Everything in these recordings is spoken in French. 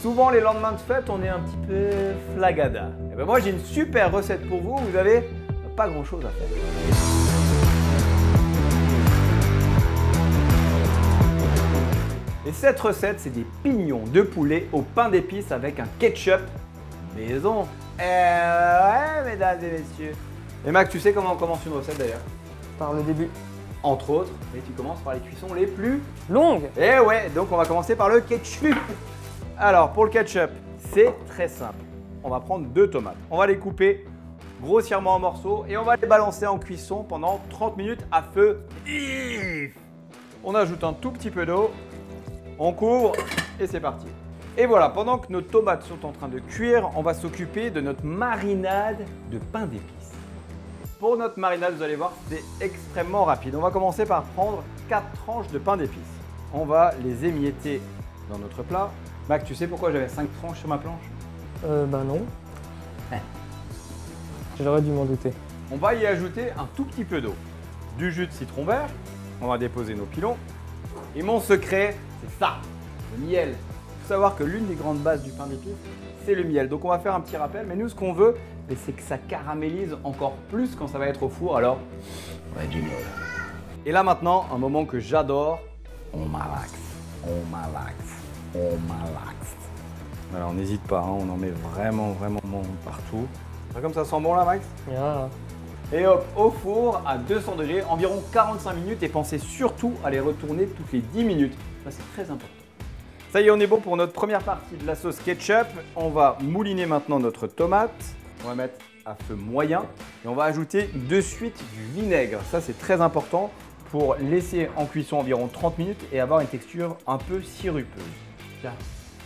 souvent les lendemains de fête, on est un petit peu flagada. Et ben moi j'ai une super recette pour vous, vous avez pas grand chose à faire. Et cette recette, c'est des pignons de poulet au pain d'épices avec un ketchup maison. Ouais, mesdames et messieurs. Et Mac, tu sais comment on commence une recette d'ailleurs? Par le début. Entre autres, mais tu commences par les cuissons les plus Longue. Eh ouais, donc on va commencer par le ketchup. Alors pour le ketchup, c'est très simple. On va prendre 2 tomates. On va les couper grossièrement en morceaux et on va les balancer en cuisson pendant 30 minutes à feu vif. On ajoute un tout petit peu d'eau, on couvre et c'est parti. Et voilà, pendant que nos tomates sont en train de cuire, on va s'occuper de notre marinade de pain d'épices. Pour notre marinade, vous allez voir, c'est extrêmement rapide. On va commencer par prendre 4 tranches de pain d'épices. On va les émietter dans notre plat. Mac, tu sais pourquoi j'avais 5 tranches sur ma planche? Ben non. J'aurais dû m'en douter. On va y ajouter un tout petit peu d'eau, du jus de citron vert, on va déposer nos pilons. Et mon secret, c'est ça, le miel. Il faut savoir que l'une des grandes bases du pain d'épices, c'est le miel. Donc on va faire un petit rappel, mais nous ce qu'on veut, c'est que ça caramélise encore plus quand ça va être au four, alors on va du miel. Et là maintenant, un moment que j'adore, on malaxe, on malaxe, on malaxe. Voilà, on n'hésite pas, hein, on en met vraiment partout. Comme ça sent bon là, Max? Yeah. Et hop, au four à 200 degrés, environ 45 minutes et pensez surtout à les retourner toutes les 10 minutes. Ça, c'est très important. Ça y est, on est bon pour notre première partie de la sauce ketchup. On va mouliner maintenant notre tomate. On va mettre à feu moyen et on va ajouter de suite du vinaigre. Ça, c'est très important pour laisser en cuisson environ 30 minutes et avoir une texture un peu sirupeuse. Tiens,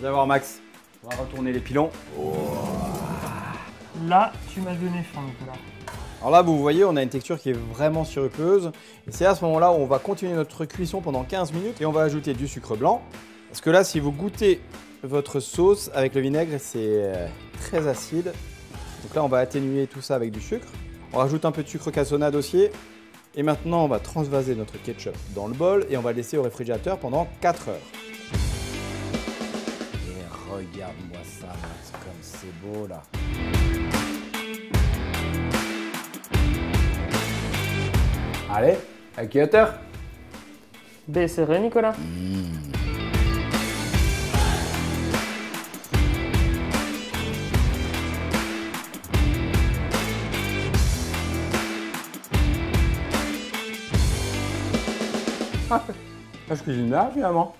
vous allez voir, Max. On va retourner les pilons. Oh. Là, tu m'as donné faim, Nicolas. Alors là, vous voyez, on a une texture qui est vraiment sirupeuse. Et c'est à ce moment-là où on va continuer notre cuisson pendant 15 minutes et on va ajouter du sucre blanc. Parce que là, si vous goûtez votre sauce avec le vinaigre, c'est très acide. Donc là, on va atténuer tout ça avec du sucre. On rajoute un peu de sucre cassonade aussi. Et maintenant, on va transvaser notre ketchup dans le bol et on va le laisser au réfrigérateur pendant 4 heures. Et regarde-moi ça, Max, comme c'est beau là. Allez, à quelle hauteur? Serré, Nicolas. Je cuisine là finalement.